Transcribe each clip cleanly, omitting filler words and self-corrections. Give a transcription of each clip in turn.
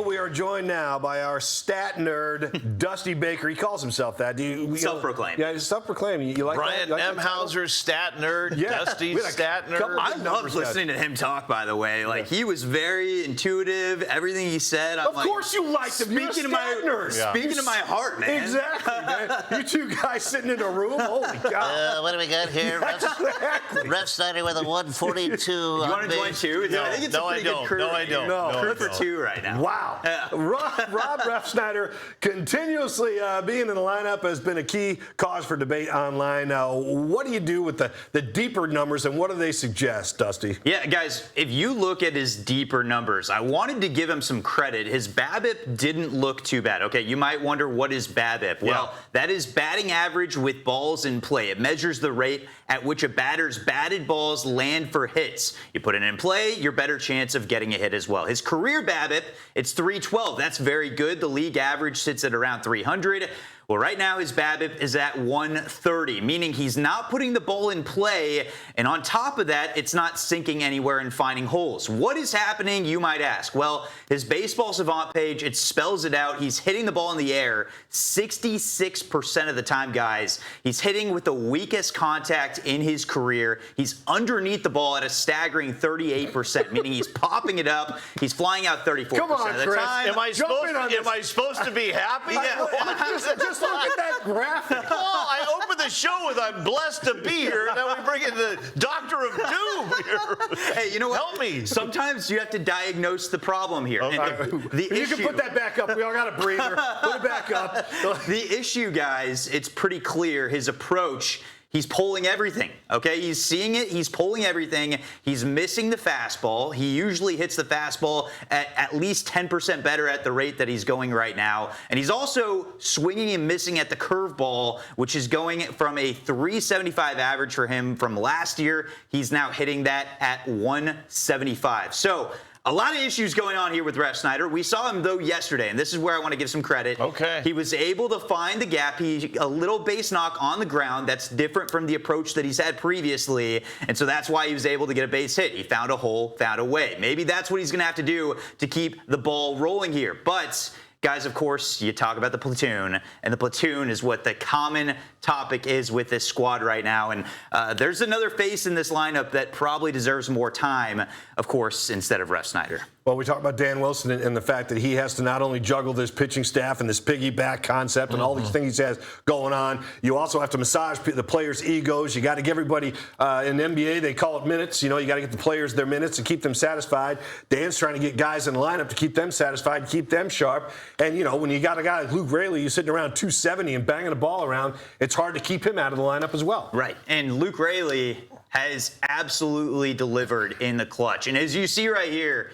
we are joined now by our stat nerd, Dusty Baker. He calls himself that. Self-proclaimed. Yeah, he's self-proclaimed. You like Brian that? You like Emhauser, stat nerd. Yeah. Dusty, stat nerd. I love listening to him talk, by the way. Like, he was very intuitive. Everything he said, I'm Of course you liked him. You're a speaking stat nerd. Speaking to my heart, man. Exactly, man. You two guys sitting in a room? Holy cow. What do we got here? Exactly. Refsnyder with a 142. You want to join two? No, I think it's no, a pretty I don't. good crew. No, I don't. No. No, I Crew for don't. two right now. Wow. Yeah. Rob Refsnyder continuously being in the lineup has been a key cause for debate online. What do you do with the deeper numbers, and what do they suggest, Dusty? Yeah, guys, if you look at his deeper numbers, I wanted to give him some credit. His BABIP didn't look too bad. Okay, you might wonder, what is BABIP? Well, that is batting average with balls in play. It measures the rate at which a batter's batted balls land for hits. You put it in play, you're better chance of getting a hit as well. His career BABIP, it's 312. That's very good. The league average sits at around 300. Well, right now his BABIP is at 130, meaning he's not putting the ball in play, and on top of that, it's not sinking anywhere and finding holes. What is happening, you might ask? Well, his Baseball Savant page, it spells it out. He's hitting the ball in the air 66% of the time, guys. He's hitting with the weakest contact in his career. He's underneath the ball at a staggering 38%, meaning he's popping it up. He's flying out 34% Come on, of the Chris. time. Am I supposed to be happy? Just look at that graphic. Well, I opened the show with "I'm blessed to be here," and then we bring in the Doctor of Doom here. Hey, you know what? Help me. Sometimes you have to diagnose the problem here. Okay. And the You issue, can put that back up. We all got a breather. Put it back up. the issue, guys, it's pretty clear. His approach, he's pulling everything, okay? He's seeing it. He's pulling everything. He's missing the fastball. He usually hits the fastball at least 10% better at the rate that he's going right now. And he's also swinging and missing at the curveball, which is going from a 375 average for him from last year. He's now hitting that at 175. So, a lot of issues going on here with Refsnyder. We saw him, though, yesterday, and this is where I want to give some credit. Okay. He was able to find the gap. A little base knock on the ground. That's different from the approach that he's had previously, and so that's why he was able to get a base hit. He found a hole, found a way. Maybe that's what he's going to have to do to keep the ball rolling here. But, guys, of course, you talk about the platoon, and the platoon is what the common topic is with this squad right now. And there's another face in this lineup that probably deserves more time, of course, instead of Refsnyder. Well, we talked about Dan Wilson and the fact that he has to not only juggle this pitching staff and this piggyback concept and all these things he has going on, you also have to massage the players' egos. You got to give everybody, in the NBA, they call it minutes. You know, you got to get the players their minutes and keep them satisfied. Dan's trying to get guys in the lineup to keep them satisfied, keep them sharp. And, you know, when you got a guy like Luke Raley who's sitting around 270 and banging the ball around, it's hard to keep him out of the lineup as well. Right. And Luke Raley has absolutely delivered in the clutch. And as you see right here,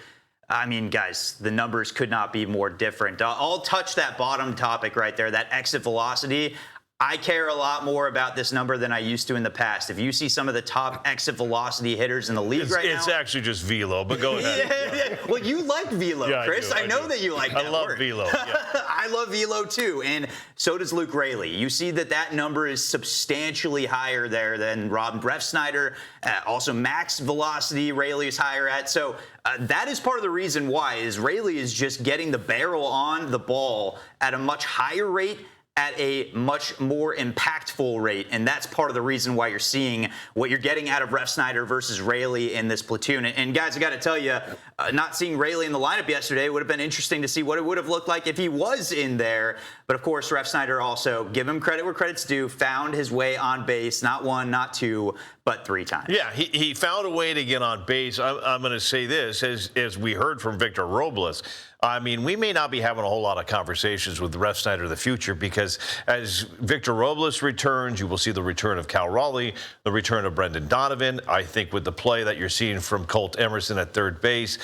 I mean, guys, the numbers could not be more different. I'll touch that bottom topic right there, that exit velocity. I care a lot more about this number than I used to in the past. If you see some of the top exit velocity hitters in the league right now. It's actually just velo, but go ahead. Yeah. Well, you like velo, Yeah, Chris. I know that you like that I love word. velo. Yeah. I love velo too, and so does Luke Raley. You see that number is substantially higher there than Rob Refsnyder. Also, max velocity Raley is higher at. So that is part of the reason why is Raley is just getting the barrel on the ball at a much higher rate, at a much more impactful rate, and that's part of the reason why you're seeing what you're getting out of Refsnyder versus Raley in this platoon. And guys, I got to tell you, not seeing Raley in the lineup yesterday would have been interesting to see what it would have looked like if he was in there. But of course, Refsnyder also, give him credit where credit's due, found his way on base, not one, not two, but 3 times. Yeah, he found a way to get on base. I'm going to say this, as we heard from Victor Robles, I mean, we may not be having a whole lot of conversations with Refsnyder in the future because as Victor Robles returns, you will see the return of Cal Raleigh, the return of Brendan Donovan. I think with the play that you're seeing from Colt Emerson at third base,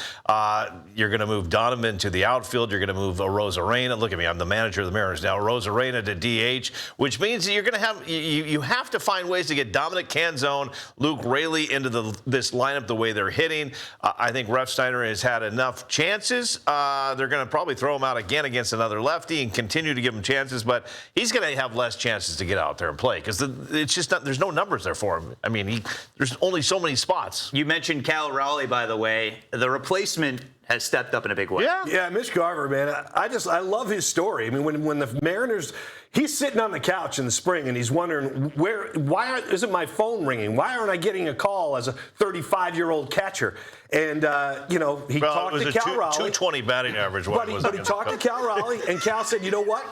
you're going to move Donovan to the outfield. You're going to move Rosarena. Look at me, I'm the manager of the Mariners now. Rosarena to DH, which means that you're going to have you have to find ways to get Dominic Canzone, Luke Raley into this lineup the way they're hitting. I think Refsnyder has had enough chances. They're going to probably throw him out again against another lefty and continue to give him chances, but he's going to have less chances to get out there and play because it's just not, there's no numbers there for him. I mean, there's only so many spots. You mentioned Cal Raleigh, by the way. The replacement has stepped up in a big way. Yeah, Mitch Garver, man, I love his story. I mean, when the Mariners, he's sitting on the couch in the spring and he's wondering why isn't my phone ringing? Why aren't I getting a call as a 35-year-old catcher? And he talked to Cal Raleigh. 220 batting average. But he talked to Cal Raleigh, and Cal said, you know what?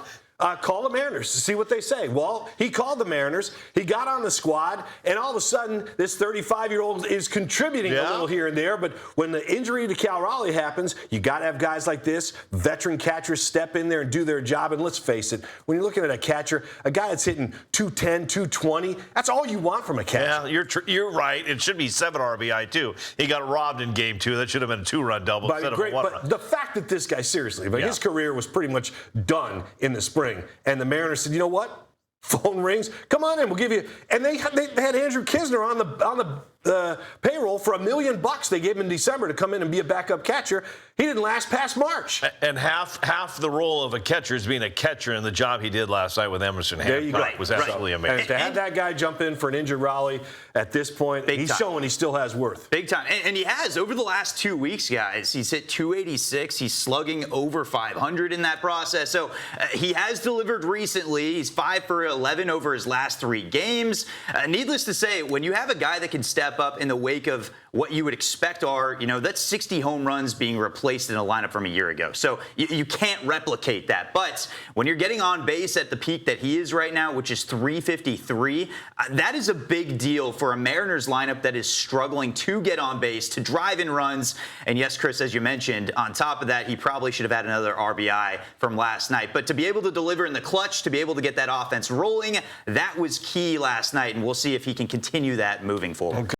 Call the Mariners to see what they say. Well, he called the Mariners. He got on the squad, and all of a sudden, this 35-year-old is contributing a little here and there. But when the injury to Cal Raleigh happens, you got to have guys like this, veteran catchers, step in there and do their job. And let's face it, when you're looking at a catcher, a guy that's hitting 210, 220, that's all you want from a catcher. Yeah, you're right. It should be 7 RBI, too. He got robbed in game 2. That should have been a 2-run double instead of a 1-run. But the fact that this guy, seriously, his career was pretty much done in the spring. And the Mariners said, you know what? Phone rings. Come on in. We'll give you. And they had Andrew Kisner on the payroll for $1 million. They gave him in December to come in and be a backup catcher. He didn't last past March. And half the role of a catcher is being a catcher, and the job he did last night with Emerson Hancock was absolutely amazing. And to have that guy jump in for an injured Raleigh at this point, he's showing he still has worth. Big time. And he has. Over the last 2 weeks, guys, he's hit 286. He's slugging over 500 in that process. So he has delivered recently. He's 5 for 11 over his last 3 games. Needless to say, when you have a guy that can step up in the wake of what you would expect are, that's 60 home runs being replaced in a lineup from a year ago. So you can't replicate that. But when you're getting on base at the peak that he is right now, which is 353, that is a big deal for a Mariners lineup that is struggling to get on base, to drive in runs. And yes, Chris, as you mentioned, on top of that, he probably should have had another RBI from last night. But to be able to deliver in the clutch, to be able to get that offense rolling, that was key last night. And we'll see if he can continue that moving forward.